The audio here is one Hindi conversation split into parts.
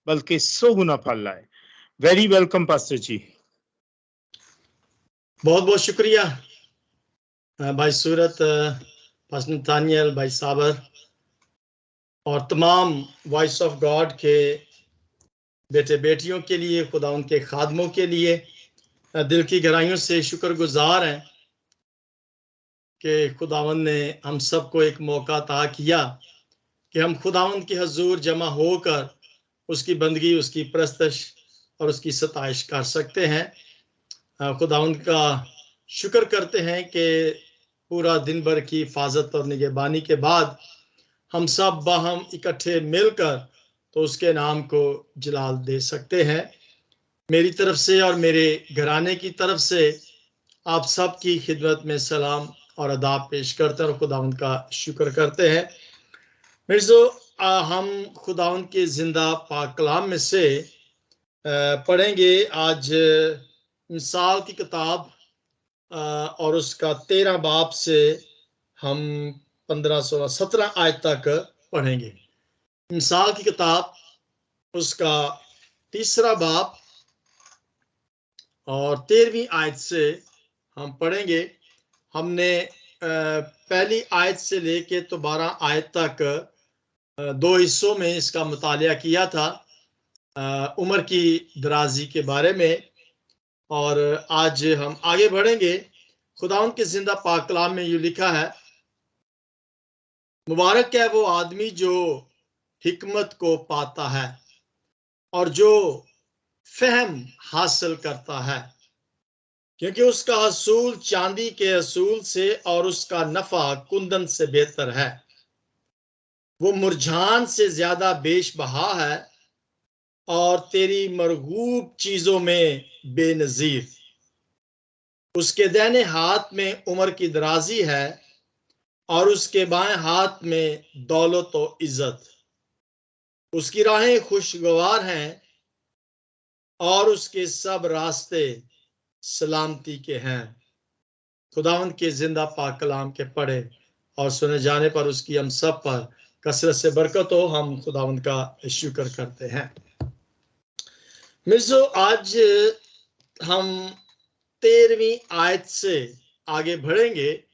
बल्कि 100 गुना फल लाए। वेरी वेलकम पास्टर जी। बहुत बहुत शुक्रिया भाई सूरत, पास्टर नथानियल, भाई साबर और तमाम वॉइस ऑफ गॉड के बेटे बेटियों के लिए, खुदा उनके खादमों के लिए दिल की गहराइयों से शुक्रगुजार हैं कि खुदावंद ने हम सबको एक मौका अता किया कि हम खुदावंद के हजूर जमा होकर उसकी बंदगी, उसकी परस्तश और उसकी सताइश कर सकते हैं। खुदावंद का शुक्र करते हैं कि पूरा दिन भर की हिफाजत और निगहबानी के बाद हम सब बाहम इकट्ठे मिलकर तो उसके नाम को जलाल दे सकते हैं। मेरी तरफ से और मेरे घराने की तरफ से आप सब की खिदमत में सलाम और अदाब पेश करते हैं और खुदावंद का शुक्र करते हैं। हम खुदावंद के जिंदा पाक कलाम में से पढ़ेंगे आज मिसाल की किताब और उसका 13 बाब से हम 15, 16, 17 आयत तक पढ़ेंगे। मिसाल की किताब उसका 3 बाब और 13वीं आयत से हम पढ़ेंगे। हमने पहली आयत से लेके तो 12 आयत तक 2 हिस्सों में इसका मुतालिया किया था, उम्र की दराजी के बारे में। और आज हम आगे बढ़ेंगे। खुदावंद के जिंदा पाक कलाम में यूं लिखा है, मुबारक है वो आदमी जो हिकमत को पाता है और जो फहम हासिल करता है, क्योंकि उसका असूल चांदी के असूल से और उसका नफा कुंदन से बेहतर है। वो मुरझान से ज्यादा बेशबहा है और तेरी मरगूब चीजों में बेनजीर। उसके दाहिने हाथ में उम्र की दराजी है और उसके बाएं हाथ में दौलत और इज्जत। उसकी राहें खुशगवार हैं और उसके सब रास्ते सलामती के हैं। खुदावंद के जिंदा पाक कलाम के पढ़े और सुने जाने पर उसकी हम सब पर कसरत से बरकत हो। हम खुदावंद का शुक्र करते हैं। मिर्जो, आज हम 13वीं आयत से आगे बढ़ेंगे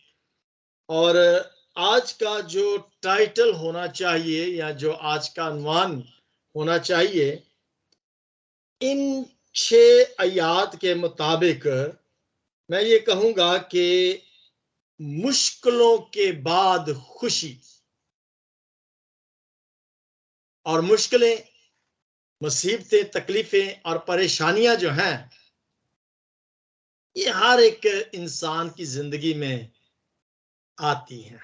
और आज का जो टाइटल होना चाहिए या जो आज का अनुमान होना चाहिए, इन 6 आयात के मुताबिक मैं ये कहूंगा कि मुश्किलों के बाद खुशी। और मुश्किलें, मुसीबतें, तकलीफें और परेशानियां जो हैं, ये हर एक इंसान की जिंदगी में आती हैं,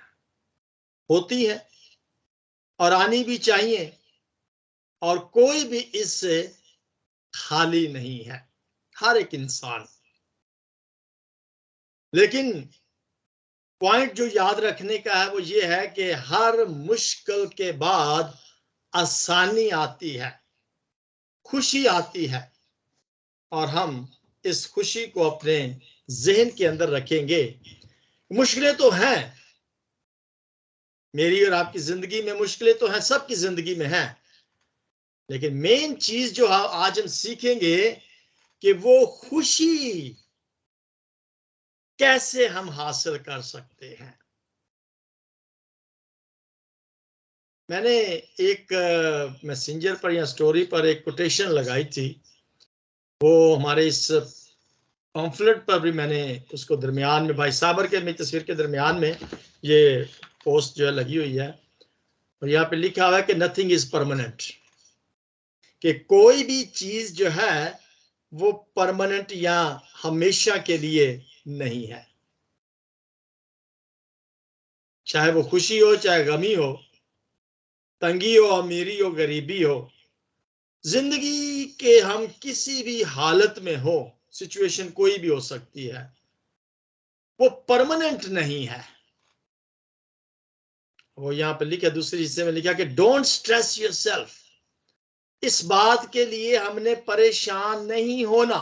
होती है और आनी भी चाहिए, और कोई भी इससे खाली नहीं है, हर एक इंसान। लेकिन पॉइंट जो याद रखने का है वो ये है कि हर मुश्किल के बाद आसानी आती है, खुशी आती है, और हम इस खुशी को अपने जहन के अंदर रखेंगे। मुश्किलें तो हैं, मेरी और आपकी जिंदगी में मुश्किलें तो हैं, सबकी जिंदगी में हैं, लेकिन मेन चीज जो आज हम सीखेंगे कि वो खुशी कैसे हम हासिल कर सकते हैं। मैंने एक मैसेंजर पर या स्टोरी पर एक कोटेशन लगाई थी, वो हमारे इस पम्फलेट पर भी मैंने उसको दरमियान में, भाई साबर के मेरी तस्वीर के दरमियान में ये पोस्ट जो है लगी हुई है, और यहाँ पे लिखा हुआ है कि नथिंग इज परमानेंट, कि कोई भी चीज जो है वो परमानेंट या हमेशा के लिए नहीं है। चाहे वो खुशी हो, चाहे गमी हो, तंगी हो, अमीरी हो, गरीबी हो, जिंदगी के हम किसी भी हालत में हो, सिचुएशन कोई भी हो सकती है, वो परमानेंट नहीं है। वो यहां पे लिखा, दूसरे हिस्से में लिखा कि डोंट स्ट्रेस योरसेल्फ। इस बात के लिए हमने परेशान नहीं होना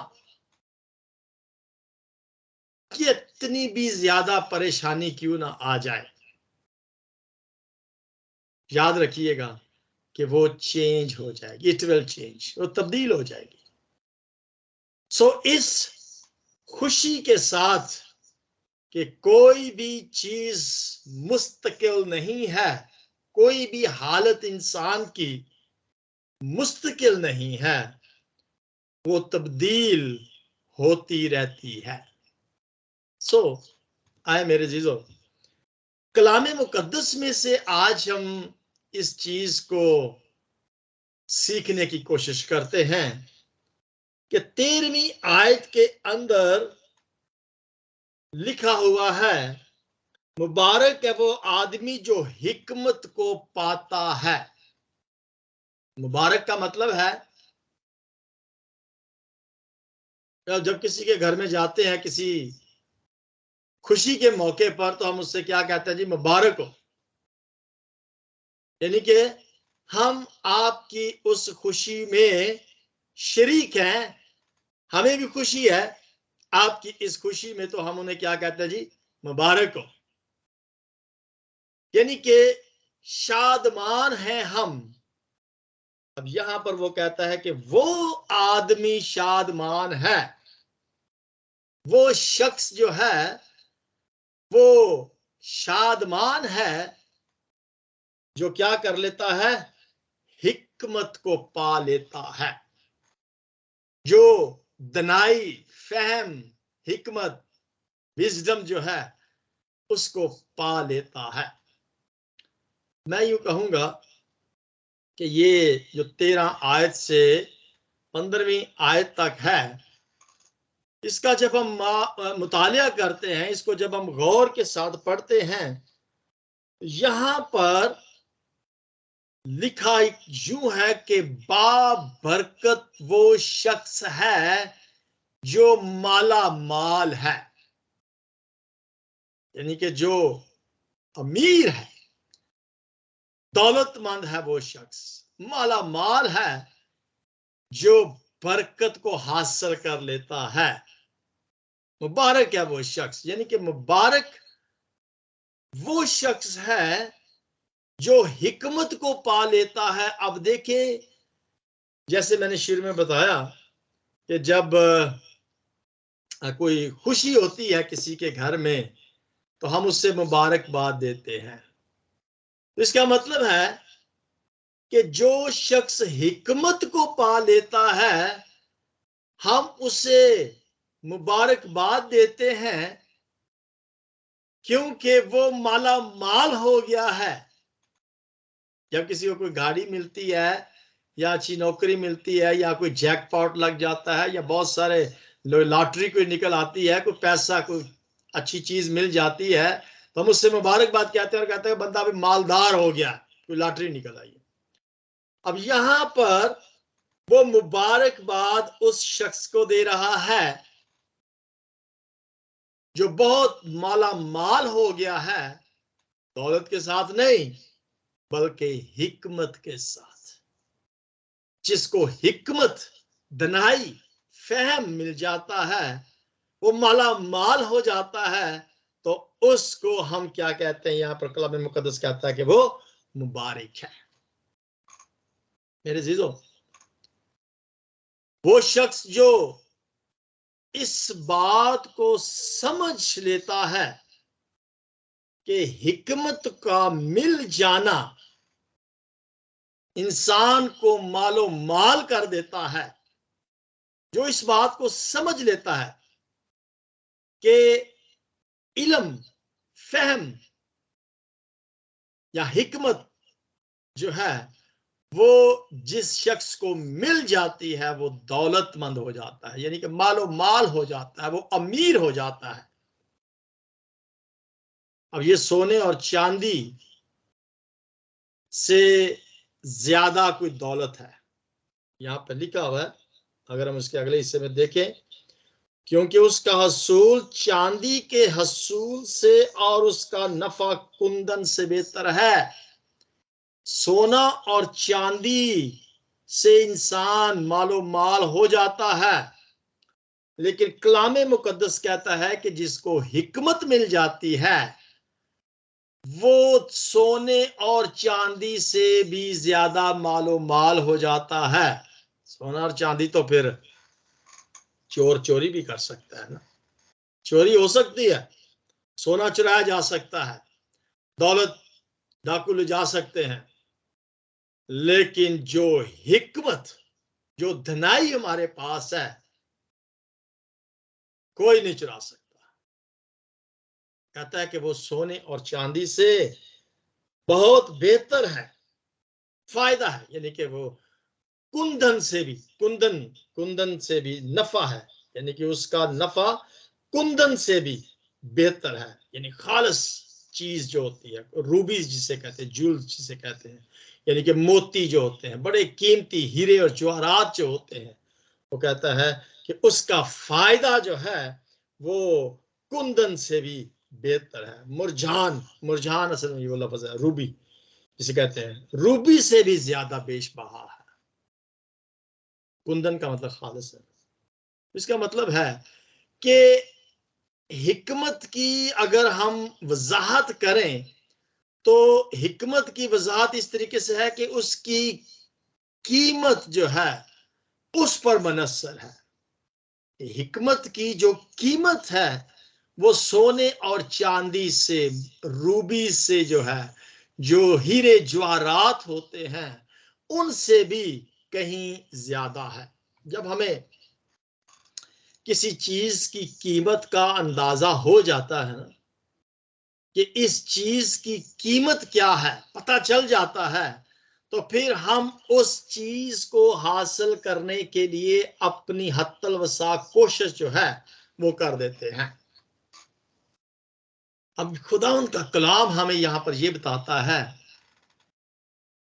कि इतनी भी ज्यादा परेशानी क्यों ना आ जाए। याद रखिएगा कि वो चेंज हो जाएगी, इट विल चेंज, वो तब्दील हो जाएगी। सो इस खुशी के साथ कि कोई भी चीज मुस्तकिल नहीं है, कोई भी हालत इंसान की मुस्तकिल नहीं है, वो तब्दील होती रहती है। सो आए मेरे जीजो, कलाम मुकद्दस में से आज हम इस चीज को सीखने की कोशिश करते हैं कि 13वीं आयत के अंदर लिखा हुआ है, मुबारक है वो आदमी जो हिकमत को पाता है। मुबारक का मतलब है, जब किसी के घर में जाते हैं किसी खुशी के मौके पर, तो हम उससे क्या कहते हैं जी, मुबारक हो। यानी कि हम आपकी उस खुशी में शरीक हैं, हमें भी खुशी है आपकी इस खुशी में, तो हम उन्हें क्या कहते हैं जी, मुबारक हो। यानी कि शादमान हैं हम। अब यहां पर वो कहता है कि वो आदमी शादमान है, वो शख्स जो है वो शादमान है जो क्या कर लेता है, हिकमत को पा लेता है, जो दनाई, फहम, हिकमत, विजडम जो है उसको पा लेता है। मैं यूं कहूंगा कि ये जो 13 आयत से 15वीं आयत तक है, इसका जब हम मुतालिया करते हैं, इसको जब हम गौर के साथ पढ़ते हैं, यहां पर लिखा यूं है कि बाबरकत वो शख्स है जो माला माल है। यानी कि जो अमीर है, दौलतमंद है, वो शख्स माला माल है जो बरकत को हासिल कर लेता है। मुबारक है वो शख्स, यानी कि मुबारक वो शख्स है जो हिकमत को पा लेता है। अब देखिए, जैसे मैंने शुरू में बताया कि जब कोई खुशी होती है किसी के घर में, तो हम उससे मुबारकबाद देते हैं। तो इसका मतलब है कि जो शख्स हिकमत को पा लेता है, हम उसे मुबारकबाद देते हैं क्योंकि वो माला माल हो गया है। जब किसी को कोई गाड़ी मिलती है या अच्छी नौकरी मिलती है या कोई जैकपॉट लग जाता है या बहुत सारे लॉटरी कोई निकल आती है, कोई पैसा, कोई अच्छी चीज मिल जाती है, तो हम उससे मुबारकबाद कहते हैं और कहते हैं बंदा अभी मालदार हो गया, कोई लॉटरी निकल आई है। अब यहां पर वो मुबारकबाद उस शख्स को दे रहा है जो बहुत माला माल हो गया है, दौलत के साथ नहीं बल्कि हिकमत के साथ। जिसको हिकमत, दनाई, फहम मिल जाता है, वो माला माल हो जाता है, तो उसको हम क्या कहते हैं, यहां पर कलाम मुकद्दस कहता है कि वो मुबारक है। मेरे जीजो, वो शख्स जो इस बात को समझ लेता है कि हिकमत का मिल जाना इंसान को मालो माल कर देता है, जो इस बात को समझ लेता है कि इल्म, फहम या हिकमत जो है वो जिस शख्स को मिल जाती है वो दौलतमंद हो जाता है, यानी कि मालो माल हो जाता है, वो अमीर हो जाता है। अब ये सोने और चांदी से ज्यादा कोई दौलत है, यहां पर लिखा हुआ है, अगर हम उसके अगले हिस्से में देखें, क्योंकि उसका हसूल चांदी के हसूल से और उसका नफा कुंदन से बेहतर है। सोना और चांदी से इंसान मालो माल हो जाता है, लेकिन कलाम मुकद्दस कहता है कि जिसको हिकमत मिल जाती है वो सोने और चांदी से भी ज्यादा मालो माल हो जाता है। सोना और चांदी तो फिर चोर चोरी भी कर सकता है ना, चोरी हो सकती है, सोना चुराया जा सकता है, दौलत डाकू ले जा सकते हैं, लेकिन जो हिकमत, जो धनाई हमारे पास है, कोई नहीं चुरा सकता। कहता है कि वो सोने और चांदी से बहुत बेहतर है, फायदा है, यानी कि वो कुंदन से भी, कुंदन से भी नफा है, यानी कि उसका नफा कुंदन से भी बेहतर है। यानी खालिस चीज जो होती है, रूबी जिसे कहते हैं, जूल्स जिसे कहते हैं, यानी कि मोती जो होते हैं, बड़े कीमती हीरे और जवाहरात जो होते हैं, वो कहता है कि उसका फायदा जो है वो कुंदन से भी बेहतर है। मुरझान, मुरझान असल में वो लफ्ज है, रूबी जिसे कहते हैं, रूबी से भी ज्यादा बेशबहा है। कुंदन का मतलब खालिस है। इसका मतलब है कि हिकमत की अगर हम वजाहत करें तो हिकमत की वजाहत इस तरीके से है कि उसकी कीमत जो है उस पर मुनस्सर है। हिकमत की जो कीमत है वो सोने और चांदी से, रूबी से जो है, जो हीरे जवाहरात होते हैं उनसे भी कहीं ज्यादा है। जब हमें किसी चीज की कीमत का अंदाजा हो जाता है ना, कि इस चीज की कीमत क्या है, पता चल जाता है, तो फिर हम उस चीज को हासिल करने के लिए अपनी हत्तल वसा कोशिश जो है वो कर देते हैं। अब खुदा उनका कलाम हमें यहां पर यह बताता है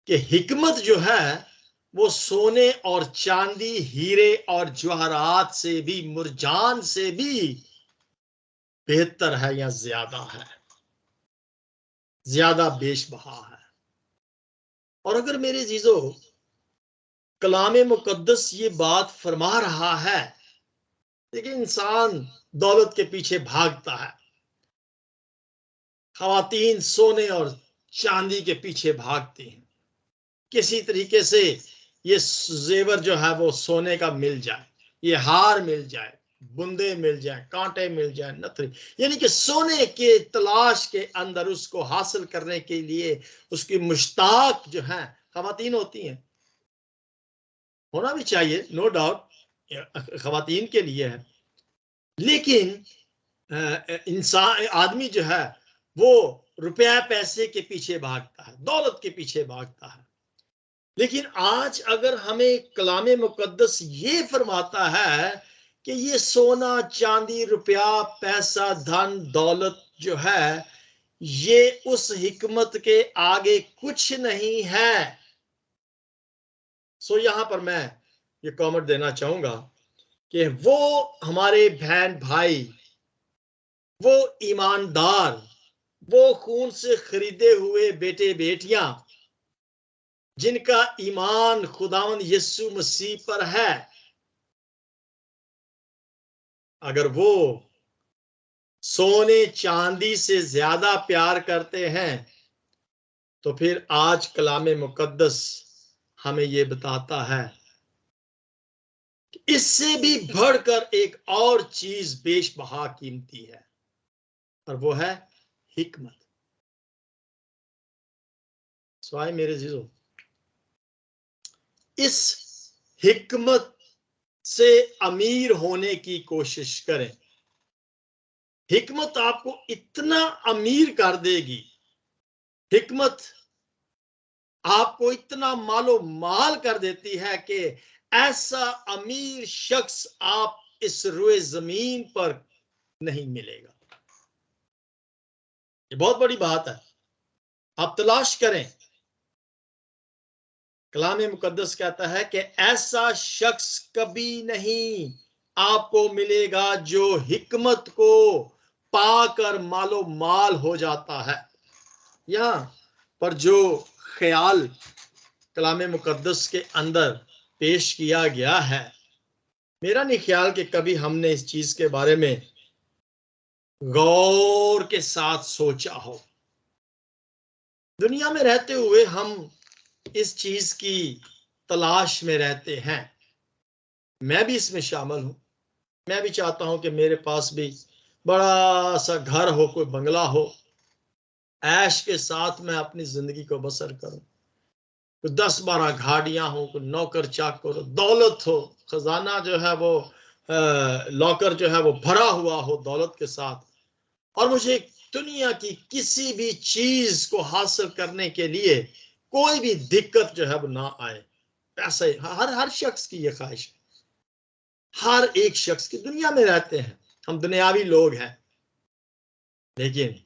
कि हिकमत जो है वो सोने और चांदी, हीरे और जवाहरात से भी, मुरजान से भी बेहतर है या ज्यादा है, ज्यादा बेशबहा है। और अगर मेरे जीजो कलाम मुकद्दस ये बात फरमा रहा है, देखिए इंसान दौलत के पीछे भागता है, खवातीन सोने और चांदी के पीछे भागती हैं, किसी तरीके से ये जेवर जो है वो सोने का मिल जाए, ये हार मिल जाए, बुंदे मिल जाए, कांटे मिल जाए, नथरी, यानी कि सोने के तलाश के अंदर उसको हासिल करने के लिए उसकी मुश्ताक जो है खवातीन होती हैं। होना भी चाहिए, नो डाउट, खवातीन के लिए है, लेकिन इंसान, आदमी जो है वो रुपया पैसे के पीछे भागता है, दौलत के पीछे भागता है। लेकिन आज अगर हमें कलाम मुकद्दस ये फरमाता है कि ये सोना चांदी, रुपया पैसा, धन दौलत जो है ये उस हिकमत के आगे कुछ नहीं है। सो यहां पर मैं ये कमेंट देना चाहूंगा कि वो हमारे बहन भाई, वो ईमानदार, वो खून से खरीदे हुए बेटे बेटियां जिनका ईमान खुदावंद यीशु मसीह पर है, अगर वो सोने चांदी से ज्यादा प्यार करते हैं तो फिर आज कलाम मुकद्दस हमें ये बताता है कि इससे भी बढ़कर एक और चीज बेशबहा कीमती है, और वो है हिकमत। स्वाय मेरे जीजो, इस हिकमत से अमीर होने की कोशिश करें। हिकमत आपको इतना अमीर कर देगी, हिकमत आपको इतना मालो माल कर देती है कि ऐसा अमीर शख्स आप इस रुए जमीन पर नहीं मिलेगा। ये बहुत बड़ी बात है, आप तलाश करें। कलाम मुकद्दस कहता है कि ऐसा शख्स कभी नहीं आपको मिलेगा जो हिकमत को पाकर मालो माल हो जाता है। यहां पर जो ख्याल कलाम मुकद्दस के अंदर पेश किया गया है, मेरा नहीं ख्याल कि कभी हमने इस चीज के बारे में गौर के साथ सोचा हो। दुनिया में रहते हुए हम इस चीज की तलाश में रहते हैं। मैं भी इसमें शामिल हूं। मैं भी चाहता हूं कि मेरे पास भी बड़ा सा घर हो, कोई बंगला हो, ऐश के साथ मैं अपनी जिंदगी को बसर करूं। कोई 10-12 गाड़ियां हो, कोई नौकर चाकर हो, दौलत हो, खजाना जो है वो लॉकर जो है वो भरा हुआ हो दौलत के साथ, और मुझे दुनिया की किसी भी चीज को हासिल करने के लिए कोई भी दिक्कत जो है वो ना आए। ऐसा ही हर हर शख्स की ये ख्वाहिश है। हर एक शख्स की, दुनिया में रहते हैं हम, दुनियावी लोग हैं, लेकिन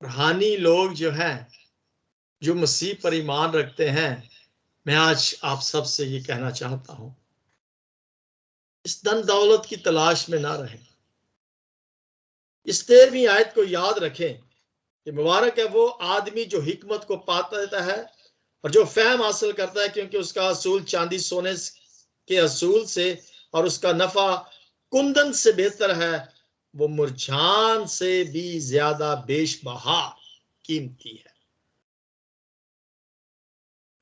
रूहानी लोग जो हैं, जो मसीह पर ईमान रखते हैं, मैं आज आप सबसे ये कहना चाहता हूं, इस धन दौलत की तलाश में ना रहें। इस 13वीं आयत को याद रखें कि मुबारक है वो आदमी जो हिकमत को पाता देता है और जो फहम हासिल करता है, क्योंकि उसका असूल चांदी सोने के असूल से और उसका नफा कुंदन से बेहतर है। वो मुरझान से भी ज्यादा बेशबहा कीमती है।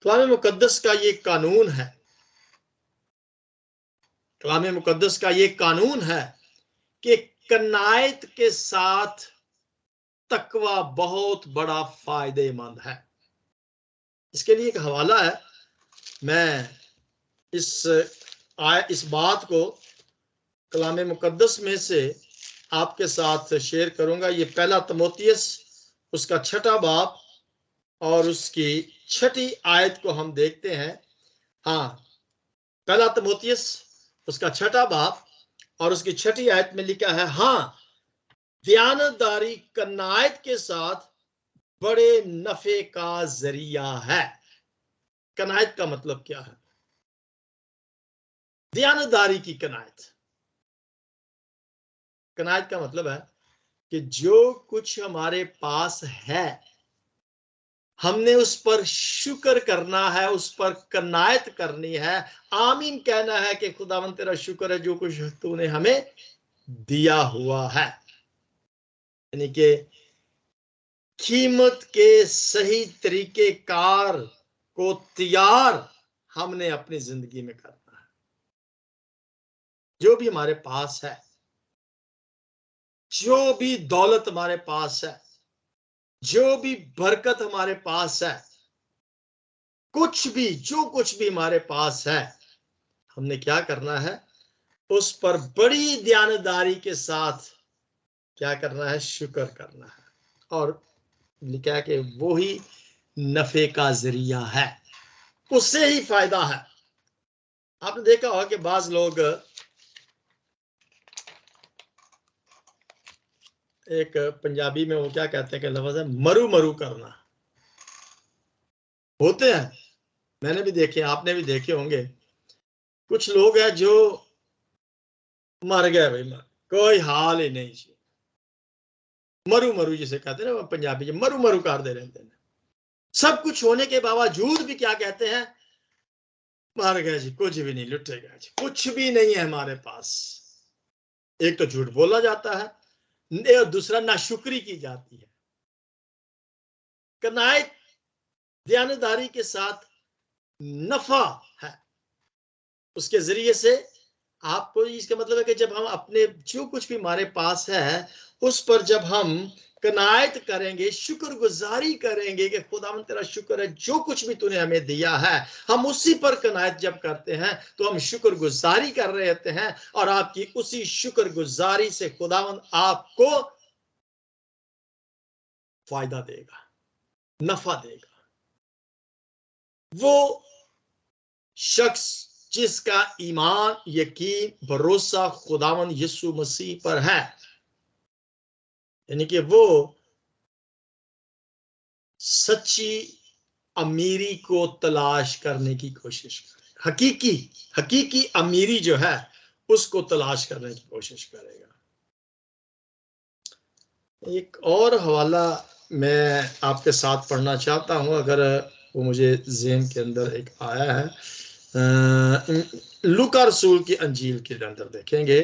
कलाम मुकद्दस का ये कानून है, कलाम मुकद्दस का ये कानून है कि कनायत के साथ तकवा बहुत बड़ा फायदेमंद है। इसके लिए एक हवाला है, मैं इस बात को कलाम मुकद्दस में से आपके साथ शेयर करूंगा। ये पहला तिमोथियस उसका 6वां बाब और उसकी 6ठी आयत को हम देखते हैं। हाँ, पहला तिमोथियस उसका 6वां बाब और उसकी 6ठी आयत में लिखा है, हाँ, दयानतदारी कनायत के साथ बड़े नफे का जरिया है। कनायत का मतलब क्या है? दयानतदारी की कनायत। कनायत का मतलब है कि जो कुछ हमारे पास है हमने उस पर शुक्र करना है, उस पर कनायत करनी है, आमीन कहना है कि खुदावन तेरा शुक्र है जो कुछ तूने हमें दिया हुआ है। यानी कि कीमत के सही तरीके कार को तैयार हमने अपनी जिंदगी में करना है। जो भी हमारे पास है, जो भी दौलत हमारे पास है, जो भी बरकत हमारे पास है, कुछ भी, जो कुछ भी हमारे पास है, हमने क्या करना है? उस पर बड़ी ध्यानदारी के साथ क्या करना है? शुक्र करना है। और लिखा कि वो ही नफे का जरिया है, उससे ही फायदा है। आपने देखा होगा कि बाज लोग, एक पंजाबी में वो क्या कहते हैं कि लफ्ज है मरु मरु करना, होते हैं। मैंने भी देखे, आपने भी देखे होंगे। कुछ लोग हैं जो मर गए भाई, मर, कोई हाल ही नहीं, मरु मरु जिसे कहते हैं ना पंजाबी, मरु मरु कर दे रहते हैं। सब कुछ होने के बावजूद भी क्या कहते हैं? मर गए जी, कुछ भी नहीं, लुटे गए जी, कुछ भी नहीं है हमारे पास। एक तो झूठ बोला जाता है और दूसरा नाशुक्री की जाती है। कनायत दयानतदारी के साथ नफा है, उसके जरिए से आपको, इसका मतलब है कि जब हम अपने जो कुछ भी हमारे पास है उस पर जब हम कनायत करेंगे, शुक्रगुजारी करेंगे कि खुदावन तेरा शुक्र है जो कुछ भी तूने हमें दिया है, हम उसी पर कनायत जब करते हैं तो हम शुक्रगुजारी कर रहे होते हैं, और आपकी उसी शुक्रगुजारी से खुदावन आपको फायदा देगा, नफा देगा। वो शख्स जिसका ईमान, यकीन, भरोसा खुदावन यीशु मसीह पर है, यानी कि वो सच्ची अमीरी को तलाश करने की कोशिश करेगा। हकीकी अमीरी जो है उसको तलाश करने की कोशिश करेगा। एक और हवाला मैं आपके साथ पढ़ना चाहता हूं, अगर वो मुझे ज़हन के अंदर एक आया है। लूका रसूल की अंजील के अंदर देखेंगे।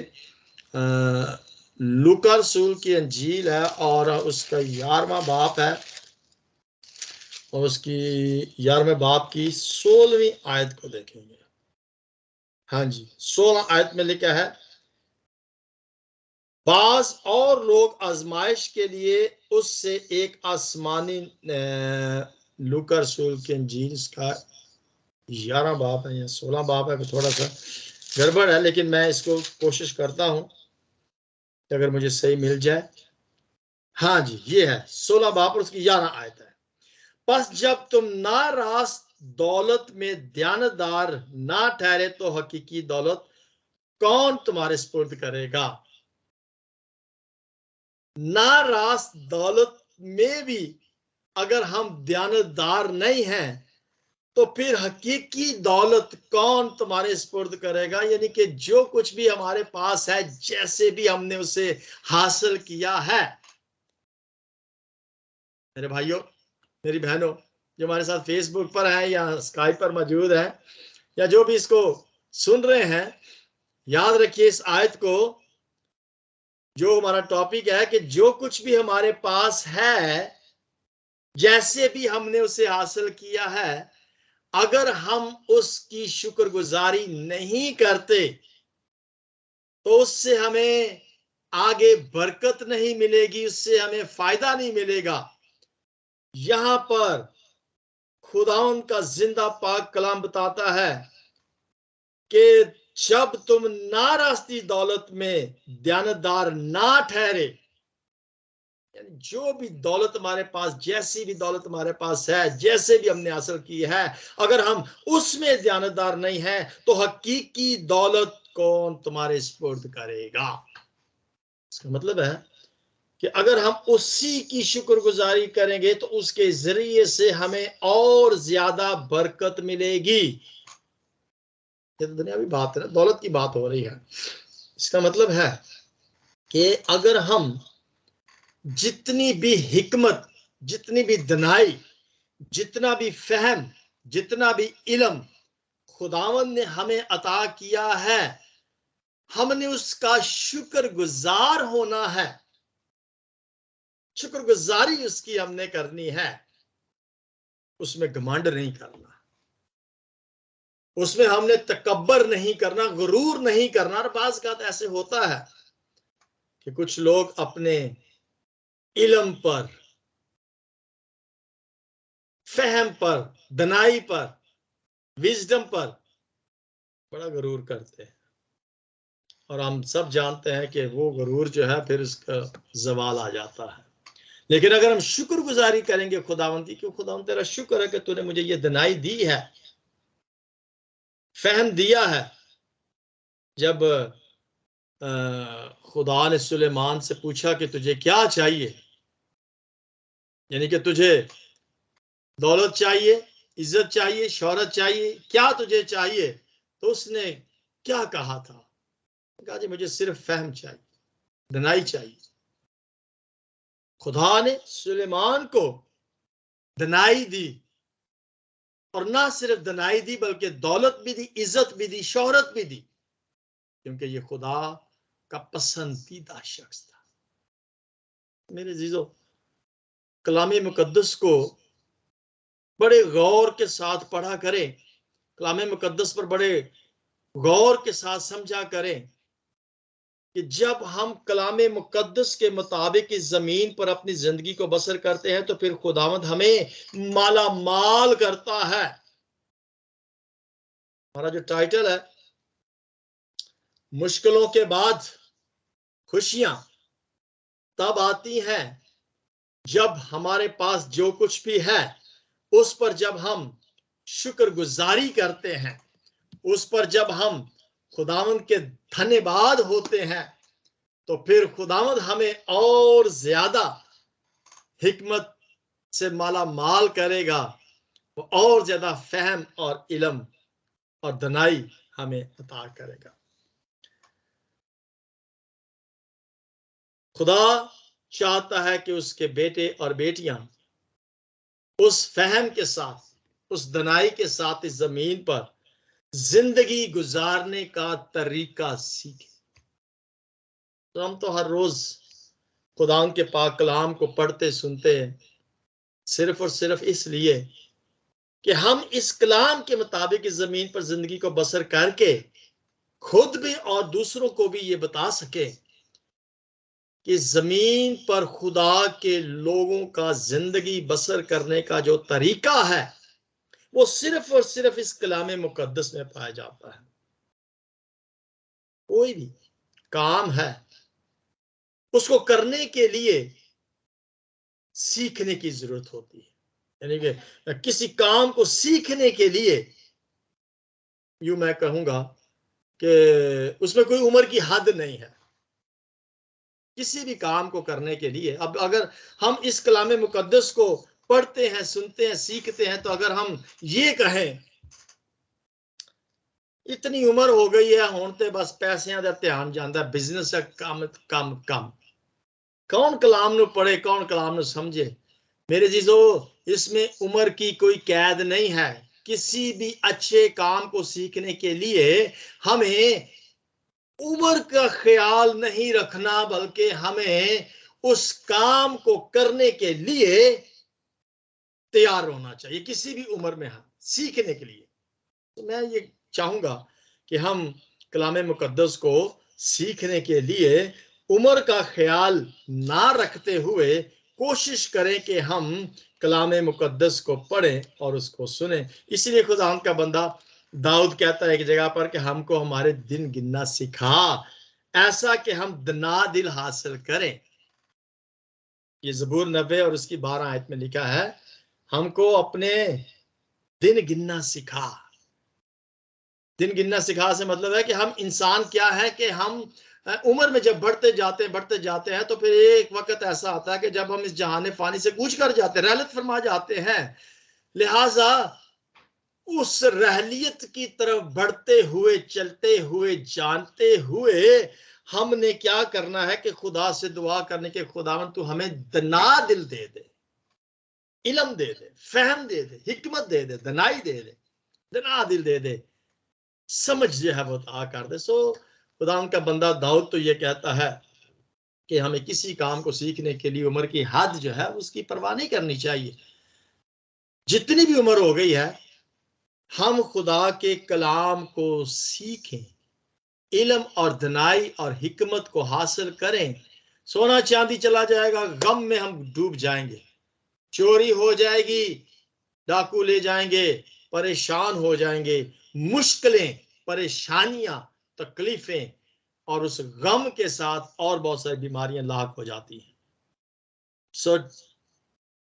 लूका रसूल की अंजील है और उसका 11वां बाब है और उसकी 11वें बाब की 16वीं आयत को देखेंगे। हाँ जी, 16 आयत में लिखा है, बाज और लोग आजमाइश के लिए उससे एक आसमानी लूका रसूल की इंजील का 11 बाब है या 16 बाब है, थोड़ा सा गड़बड़ है, लेकिन मैं इसको कोशिश करता हूं कि अगर मुझे सही मिल जाए। हाँ जी, ये है 16 बाब और उसकी 11 आयत है। बस जब तुम नारास्त दौलत में ध्यानदार ना ठहरे तो हकीकी दौलत कौन तुम्हारे सुपुर्द करेगा। नारास्त दौलत में भी अगर हम ध्यानदार नहीं हैं तो फिर हकीकी दौलत कौन तुम्हारे सुपुर्द करेगा। यानी कि जो कुछ भी हमारे पास है, जैसे भी हमने उसे हासिल किया है, मेरे भाइयों मेरी बहनों जो हमारे साथ फेसबुक पर है या स्काइप पर मौजूद है या जो भी इसको सुन रहे हैं, याद रखिए इस आयत को। जो हमारा टॉपिक है कि जो कुछ भी हमारे पास है, जैसे भी हमने उसे हासिल किया है, अगर हम उसकी शुक्रगुजारी नहीं करते तो उससे हमें आगे बरकत नहीं मिलेगी, उससे हमें फायदा नहीं मिलेगा। यहां पर खुदावन का जिंदा पाक कलाम बताता है कि जब तुम नारास्ती दौलत में ध्यानदार ना ठहरे, जो भी दौलत हमारे पास, जैसी भी दौलत हमारे पास है, जैसे भी हमने हासिल की है, अगर हम उसमें ध्यानदार नहीं है तो हकीकी दौलत कौन तुम्हारे सुपुर्द करेगा। इसका मतलब है कि अगर हम उसी की शुक्रगुजारी करेंगे तो उसके जरिए से हमें और ज्यादा बरकत मिलेगी। ये तो दुनियावी बात है ना, दौलत की बात हो रही है। इसका मतलब है कि अगर हम जितनी भी हिकमत, जितनी भी दनाई, जितना भी फहम, जितना भी इल्म खुदावन ने हमें अता किया है, हमने उसका शुक्रगुजार होना है। शुक्रगुजारी उसकी हमने करनी है, उसमें घमंड नहीं करना, उसमें हमने तकब्बर नहीं करना, गुरूर नहीं करना। और बाज़ बात ऐसे होता है कि कुछ लोग अपने इल्म पर, फहम पर, दनाई पर, विजडम पर बड़ा गुरूर करते हैं, और हम सब जानते हैं कि वो गुरूर जो है फिर उसका जवाल आ जाता है। लेकिन अगर हम शुक्रगुजारी करेंगे खुदावंद की, क्यों खुदावंद तेरा शुक्र है कि तूने मुझे ये दनाई दी है, फहम दिया है। जब खुदा ने सुलेमान से पूछा कि तुझे क्या चाहिए, यानी कि तुझे दौलत चाहिए, इज्जत चाहिए, शोहरत चाहिए, क्या तुझे चाहिए, तो उसने क्या कहा था? कहा जी मुझे सिर्फ फहम चाहिए, दनाई चाहिए। खुदा ने सुलेमान को दनाई दी, और ना सिर्फ दनाई दी बल्कि दौलत भी दी, इज्जत भी दी, शोहरत भी दी, क्योंकि ये खुदा का पसंदीदा शख्स था। मेरे जीजो, कलाम मुकद्दस को बड़े गौर के साथ पढ़ा करें, कलाम मुकद्दस पर बड़े गौर के साथ समझा करें कि जब हम कलाम मुकद्दस के मुताबिक इस जमीन पर अपनी जिंदगी को बसर करते हैं तो फिर खुदावंद हमें माला माल करता है। हमारा जो टाइटल है, मुश्किलों के बाद खुशियां तब आती हैं जब हमारे पास जो कुछ भी है उस पर जब हम शुक्रगुजारी करते हैं, उस पर जब हम खुदावंद के धन्यवाद होते हैं, तो फिर खुदावंद हमें और ज्यादा हिकमत से माला माल करेगा, वो और ज्यादा फहम और इल्म और दनाई हमें अता करेगा। खुदा चाहता है कि उसके बेटे और बेटियां उस फहम के साथ, उस दनाई के साथ इस जमीन पर जिंदगी गुजारने का तरीका सीखे। तो हम तो हर रोज खुदा के पाक कलाम को पढ़ते सुनते हैं, सिर्फ और सिर्फ इसलिए कि हम इस कलाम के मुताबिक इस जमीन पर जिंदगी को बसर करके खुद भी और दूसरों को भी ये बता सके कि जमीन पर खुदा के लोगों का जिंदगी बसर करने का जो तरीका है वो सिर्फ और सिर्फ इस कलाम मुकद्दस में पाया जाता है। कोई भी काम है उसको करने के लिए सीखने की जरूरत होती है, यानी कि किसी काम को सीखने के लिए यूं मैं कहूंगा कि उसमें कोई उम्र की हद नहीं है। किसी भी काम को करने के लिए अब अगर हम इस कलाम मुकद्दस को पढ़ते हैं, सुनते हैं, सीखते हैं, तो अगर हम ये कहें इतनी उम्र हो गई है हुण ते बस पैसों का ध्यान जाता, बिजनेस है, कम कम कम, कौन कलाम नू पढ़े, कौन कलाम नू समझे। मेरे जीजो, इसमें उम्र की कोई कैद नहीं है। किसी भी अच्छे काम को सीखने के लिए हमें उम्र का ख्याल नहीं रखना, बल्कि हमें उस काम को करने के लिए तैयार होना चाहिए, किसी भी उम्र में हम सीखने के लिए। तो मैं ये चाहूंगा कि हम कलाम मुकद्दस को सीखने के लिए उम्र का ख्याल ना रखते हुए कोशिश करें कि हम कलाम मुकद्दस को पढ़ें और उसको सुने। इसलिए खुदा का बंदा दाऊद कहता है एक जगह पर कि हमको हमारे दिन गिनना सिखा, ऐसा कि हम दना दिल हासिल करें। ये ज़बूर 90 और उसकी 12 आयत में लिखा है, हमको अपने दिन गिनना सिखा। दिन गिनना सिखा से मतलब है कि हम इंसान क्या है कि हम उम्र में जब बढ़ते जाते हैं तो फिर एक वक्त ऐसा आता है कि जब हम इस जहाने फानी से कूच कर जाते हैं, रहलत फरमा जाते हैं। लिहाजा उस रहलियत की तरफ बढ़ते हुए, चलते हुए, जानते हुए हमने क्या करना है कि खुदा से दुआ करने के, खुदावन तू हमें दना दिल दे दे, इल्म दे दे, फहम दे दे, हिकमत दे दे, दनाई दे दे, दना दिल दे दे, समझ जो है वो अता कर दे। सो खुदा का बंदा दाऊद तो ये कहता है कि हमें किसी काम को सीखने के लिए उम्र की हद जो है उसकी परवाह नहीं करनी चाहिए। जितनी भी उम्र हो गई है, हम खुदा के कलाम को सीखें, इल्म और दनाई और हिकमत को हासिल करें। सोना चांदी चला जाएगा, गम में हम डूब जाएंगे, चोरी हो जाएगी, डाकू ले जाएंगे, परेशान हो जाएंगे, मुश्किलें, परेशानियां, तकलीफें और उस गम के साथ और बहुत सारी बीमारियां लाक हो जाती हैं। सो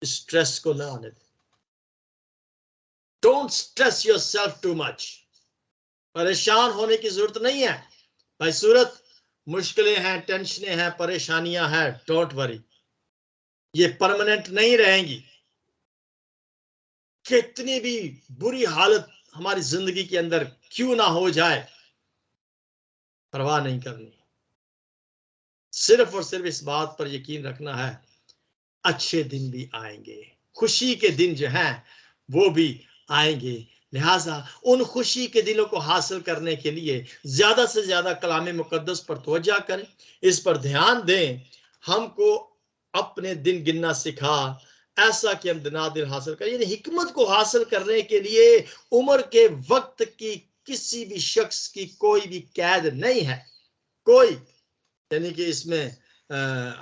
स्ट्रेस को ना आने दें। Don't stress yourself too much. परेशान होने की जरूरत नहीं है भाई। सूरत मुश्किलें हैं, टेंशनें हैं, परेशानियां हैं, डोंट वरी, ये परमानेंट नहीं रहेंगी। कितनी भी बुरी हालत हमारी जिंदगी के अंदर क्यों ना हो जाए, परवाह नहीं करनी। सिर्फ और सिर्फ इस बात पर यकीन रखना है, अच्छे दिन भी आएंगे, खुशी के दिन जो हैं वो भी आएंगे। लिहाजा उन खुशी के दिनों को हासिल करने के लिए ज्यादा से ज्यादा कलाम मुकद्दस पर तवज्जो करें, इस पर ध्यान दें। हमको अपने दिन गिनना सिखा, ऐसा कि हम दना दिल हासिल करें। यानी हिकमत को हासिल करने के लिए उम्र के वक्त की किसी भी शख्स की कोई भी कैद नहीं है, कोई, यानी कि इसमें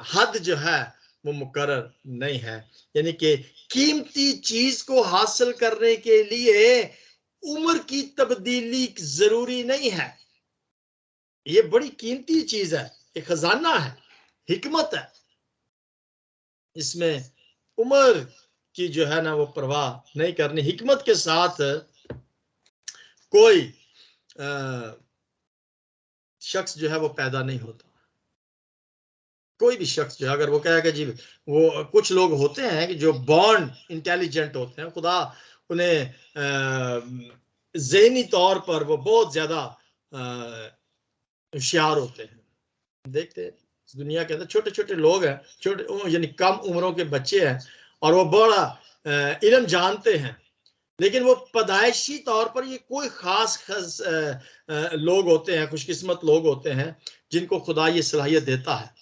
हद जो है वो मुकर्रर नहीं है। यानी कि कीमती चीज को हासिल करने के लिए उम्र की तब्दीली जरूरी नहीं है। ये बड़ी कीमती चीज है, ये खजाना है, हिकमत है। इसमें उम्र की जो है ना वो परवाह नहीं करनी। हिकमत के साथ कोई शख्स जो है वो पैदा नहीं होता। कोई भी शख्स जो है, अगर वो कहे कि जी, वो कुछ लोग होते हैं कि जो बॉर्न इंटेलिजेंट होते हैं, खुदा उन्हें ज़हनी तौर पर वो बहुत ज्यादा होशियार होते हैं। देखते हैं इस दुनिया के अंदर छोटे छोटे लोग हैं, छोटे यानी कम उम्रों के बच्चे हैं, और वो बड़ा इल्म जानते हैं, लेकिन वो पैदाइशी तौर पर ये कोई खास लोग होते हैं, खुशकिस्मत लोग होते हैं जिनको खुदा ये सलाहियत देता है।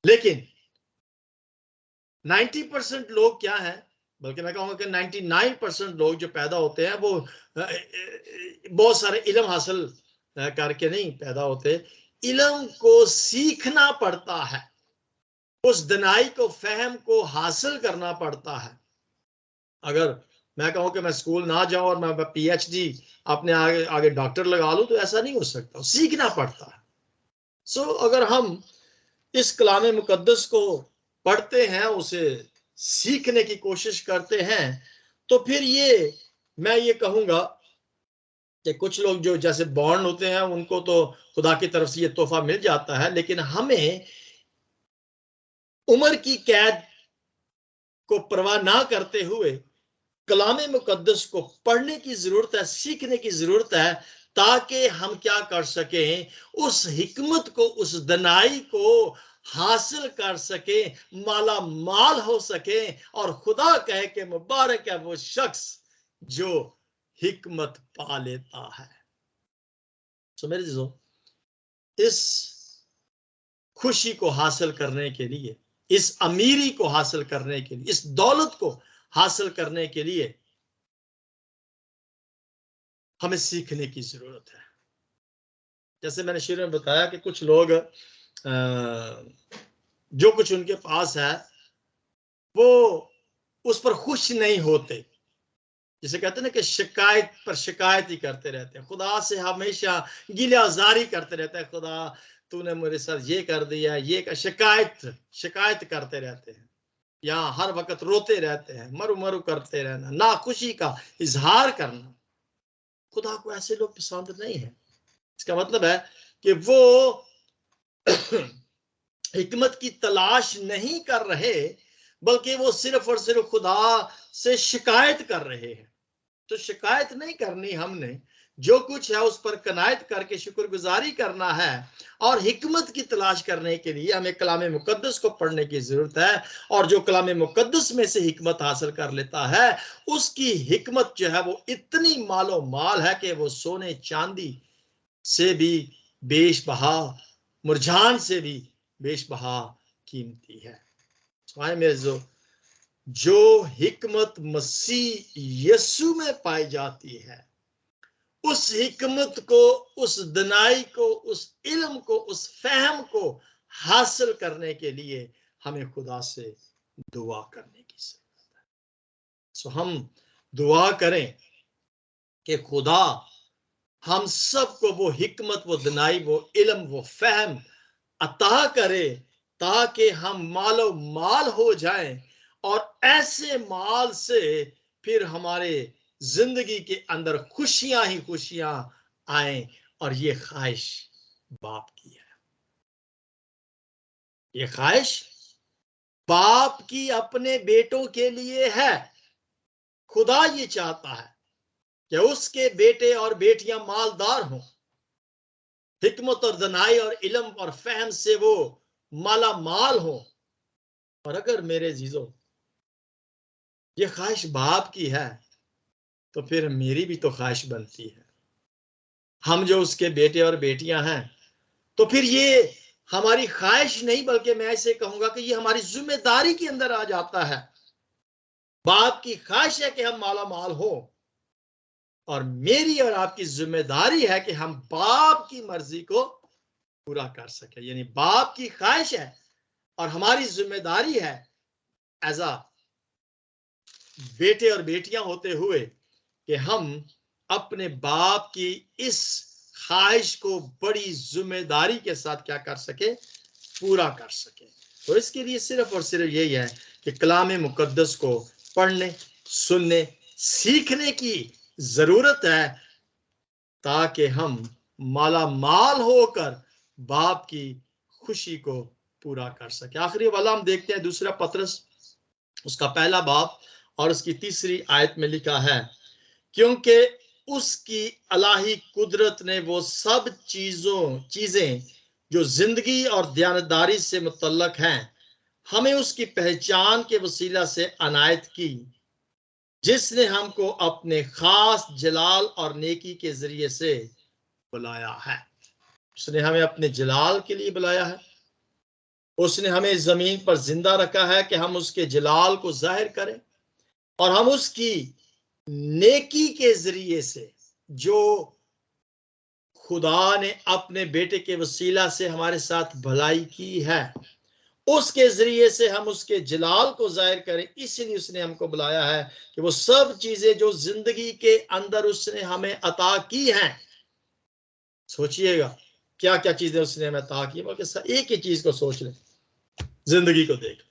लेकिन 90% लोग क्या हैं बल्कि मैं कहूँगा कि 99% लोग जो पैदा होते हैं वो बहुत सारे इल्म हासिल करके नहीं पैदा होते, इल्म को सीखना पड़ता है, उस दनाई को, फहम को हासिल करना पड़ता है। अगर मैं कहूँ कि मैं स्कूल ना जाऊं और मैं पीएचडी अपने आगे आगे डॉक्टर लगा लूं, तो ऐसा नहीं हो सकता, सीखना पड़ता है। सो अगर हम इस कलाम मुकद्दस को पढ़ते हैं, उसे सीखने की कोशिश करते हैं, तो फिर मैं ये कहूंगा कि कुछ लोग जो जैसे बॉर्न होते हैं उनको तो खुदा की तरफ से ये तोहफा मिल जाता है, लेकिन हमें उम्र की कैद को परवाह ना करते हुए कलाम मुकद्दस को पढ़ने की जरूरत है, सीखने की जरूरत है, ताकि हम क्या कर सकें, उस हिकमत को, उस दनाई को हासिल कर सके, माला माल हो सके, और खुदा कहे कि मुबारक है वो शख्स जो हिकमत पा लेता है। सो मेरे जीजों, इस खुशी को हासिल करने के लिए, इस अमीरी को हासिल करने के लिए, इस दौलत को हासिल करने के लिए हमें सीखने की जरूरत है। जैसे मैंने शुरू में बताया कि कुछ लोग जो कुछ उनके पास है वो उस पर खुश नहीं होते, जिसे कहते हैं ना कि शिकायत पर शिकायत ही करते रहते हैं, खुदा से हमेशा गिलाजारी करते रहते हैं, खुदा तूने मेरे साथ ये कर दिया, ये कर, शिकायत करते रहते हैं, यहाँ हर वक्त रोते रहते हैं, मरु मरु करते रहना, नाखुशी का इजहार करना। खुदा को ऐसे लोग पसंद नहीं है। इसका मतलब है कि वो हिकमत की तलाश नहीं कर रहे, बल्कि वो सिर्फ और सिर्फ खुदा से शिकायत कर रहे हैं। तो शिकायत नहीं करनी हमने, जो कुछ है उस पर कनायत करके शुक्रगुजारी करना है, और हिकमत की तलाश करने के लिए हमें कलाम मुकद्दस को पढ़ने की जरूरत है। और जो कलाम मुकद्दस में से हिकमत हासिल कर लेता है, उसकी हिकमत जो है वो इतनी मालो माल है कि वो सोने चांदी से भी बेशबहा, मुरझान से भी बेशबहा कीमती है। मेरे जो हिकमत मसीह यीशु में पाई जाती है, उस हिकमत को, उस दनाई को, उस इल्म को, उस फहम को हासिल करने के लिए हमें खुदा से दुआ करने की जरूरत है। सो हम दुआ करें कि खुदा हम सबको वो हिकमत, वो दनाई, वो इल्म, वो फहम अता करे, ताकि हम मालो माल हो जाएं, और ऐसे माल से फिर हमारे जिंदगी के अंदर खुशियां ही खुशियां आए। और ये ख्वाहिश बाप की है, ये ख्वाहिश बाप की अपने बेटों के लिए है। खुदा ये चाहता है कि उसके बेटे और बेटियां मालदार हों, हिकमत और दनाई और इल्म और फहम से वो माला माल हो। और अगर मेरे जीजो ये ख्वाहिश बाप की है, तो फिर मेरी भी तो ख्वाहिश बनती है। हम जो उसके बेटे और बेटियां हैं, तो फिर ये हमारी ख्वाहिश नहीं, बल्कि मैं ऐसे कहूंगा कि ये हमारी जिम्मेदारी के अंदर आ जाता है। बाप की ख्वाहिश है कि हम माला माल हो, और मेरी और आपकी जिम्मेदारी है कि हम बाप की मर्जी को पूरा कर सके। यानी बाप की ख्वाहिश है और हमारी जिम्मेदारी है एज अ बेटे और बेटियां होते हुए कि हम अपने बाप की इस ख्वाहिश को बड़ी जिम्मेदारी के साथ क्या कर सके, पूरा कर सके। तो इसके लिए सिर्फ और सिर्फ यही है कि कलाम मुकद्दस को पढ़ने, सुनने, सीखने की जरूरत है, ताकि हम माला माल होकर बाप की खुशी को पूरा कर सके। आखिरी वाला हम देखते हैं दूसरा पत्रस, उसका पहला बाब और उसकी तीसरी आयत में लिखा है, क्योंकि उसकी अलाही कुदरत ने वो सब चीजें जो जिंदगी और दयानतदारी से मुतल्लक हैं, हमें उसकी पहचान के वसीला से अनायत की, जिसने हमको अपने खास जलाल और नेकी के जरिए से बुलाया है। उसने हमें अपने जलाल के लिए बुलाया है। उसने हमें जमीन पर जिंदा रखा है कि हम उसके जलाल को जाहिर करें। और हम उसकी नेकी के जरिए से, जो खुदा ने अपने बेटे के वसीला से हमारे साथ भलाई की है, उसके जरिए से हम उसके जलाल को जाहिर करें। इसलिए उसने हमको बुलाया है कि वो सब चीजें जो जिंदगी के अंदर उसने हमें अता की हैं, सोचिएगा क्या क्या चीजें उसने हमें अता की, बल्कि एक ही चीज को सोच लें, जिंदगी को देख।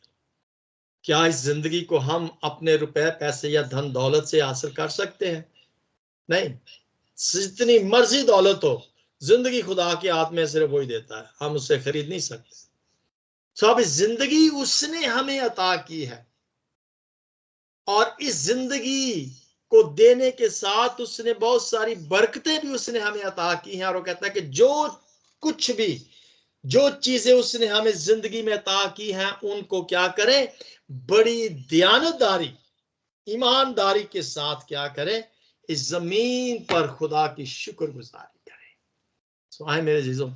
क्या इस जिंदगी को हम अपने रुपए पैसे या धन दौलत से हासिल कर सकते हैं? नहीं। जितनी मर्जी दौलत हो, जिंदगी खुदा के हाथ में सिर्फ वही देता है, हम उससे खरीद नहीं सकते। तो अब जिंदगी उसने हमें अता की है, और इस जिंदगी को देने के साथ उसने बहुत सारी बरकतें भी उसने हमें अता की हैं। और वो कहता है कि जो कुछ भी, जो चीजें उसने हमें जिंदगी में अता की हैं, उनको क्या करें? बड़ी दयानतदारी, ईमानदारी के साथ क्या करें? इस जमीन पर खुदा की शुक्रगुजारी करें। सो आए मेरे जीजों,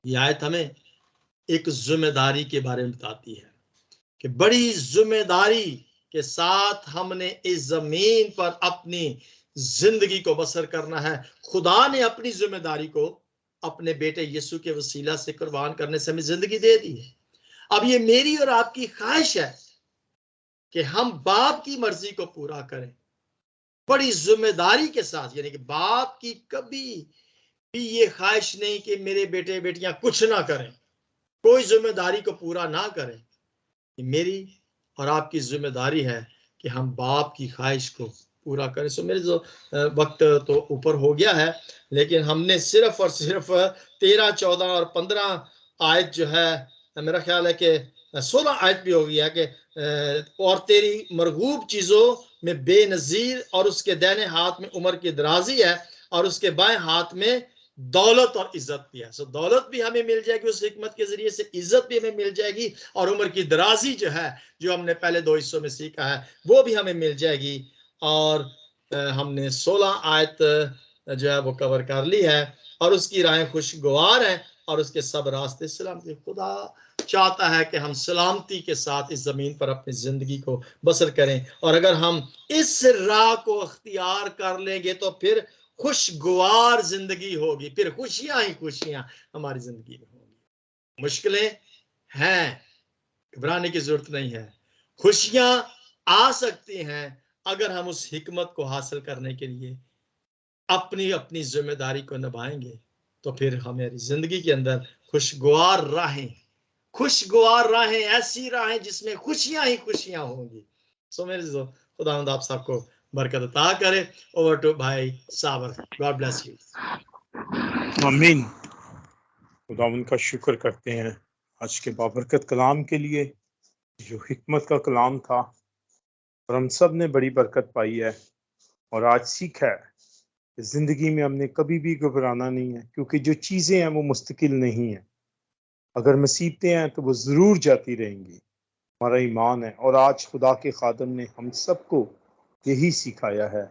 यह आयत हमें एक जिम्मेदारी के बारे में बताती है कि बड़ी जिम्मेदारी के साथ हमने इस जमीन पर अपनी जिंदगी को बसर करना है। खुदा ने अपनी जिम्मेदारी को अपने बेटे यीशु के वसीला से कुर्बान करने से हमें जिंदगी दे दी है। अब ये मेरी और आपकी ख्वाहिश है कि हम बाप की मर्जी को पूरा करें बड़ी जिम्मेदारी के साथ। यानी कि बाप की कभी भी ये ख्वाहिश नहीं कि मेरे बेटे बेटियां कुछ ना करें, कोई जिम्मेदारी को पूरा ना करें। मेरी और आपकी जिम्मेदारी है कि हम बाप की ख्वाहिश को पूरा करें। सो मेरे जो वक्त तो ऊपर हो गया है, लेकिन हमने सिर्फ और सिर्फ 13, 14 और 15 आयत जो है, मेरा ख्याल है कि 16 आयत भी हो गया कि और तेरी मरगूब चीजों में बेनजीर, और उसके दाहिने हाथ में उम्र की दराजी है, और उसके बाएं हाथ में दौलत और इज्जत भी है। सो दौलत भी हमें मिल जाएगी उस हिकमत के जरिए से, इज्जत भी हमें मिल जाएगी, और उम्र की दराजी जो है, जो हमने पहले 2 हिस्सों में सीखा है, वो भी हमें मिल जाएगी। और हमने 16 आयत जो है वो कवर कर ली है, और उसकी राहें खुशगवार हैं, और उसके सब रास्ते सलामती। खुदा चाहता है कि हम सलामती के साथ इस जमीन पर अपनी जिंदगी को बसर करें, और अगर हम इस राह को अख्तियार कर लेंगे तो फिर खुशगवार जिंदगी होगी, फिर खुशियां ही खुशियां हमारी जिंदगी में होगी। मुश्किलें हैं, घबराने की जरूरत नहीं है, खुशियां आ सकती हैं अगर हम उस हिकमत को हासिल करने के लिए अपनी अपनी जिम्मेदारी को निभाएंगे। तो फिर हमारी जिंदगी के अंदर खुशगवार राहें, ऐसी राहें जिसमें खुशियां ही खुशियां होंगी। सो मेरे जो खुदा आप सबको बरकत अता करे। ओवर टू भाई साबर, गॉड ब्लेस यू। आमीन। खुदा उनका शुक्र करते हैं आज के बाबरकत कलाम के लिए, जो हिकमत का कलाम था, और हम सब ने बड़ी बरकत पाई है। और आज सीखा है कि जिंदगी में हमने कभी भी घबराना नहीं है, क्योंकि जो चीजें हैं वो मुस्तकिल नहीं है। अगर मुसीबतें हैं तो वो जरूर जाती रहेंगी, हमारा ईमान है। और आज खुदा के खादम ने हम सबको यही सिखाया है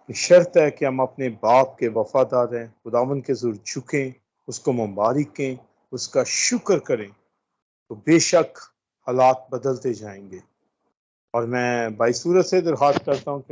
कि शर्त है कि हम अपने बाप के वफादार रहें, खुदावन के ज़रूर झुकें, उसको मुबारकें, उसका शुक्र करें, तो बेशक हालात बदलते जाएंगे। और मैं बाई सूरत से दरख्वास्त करता हूँ कि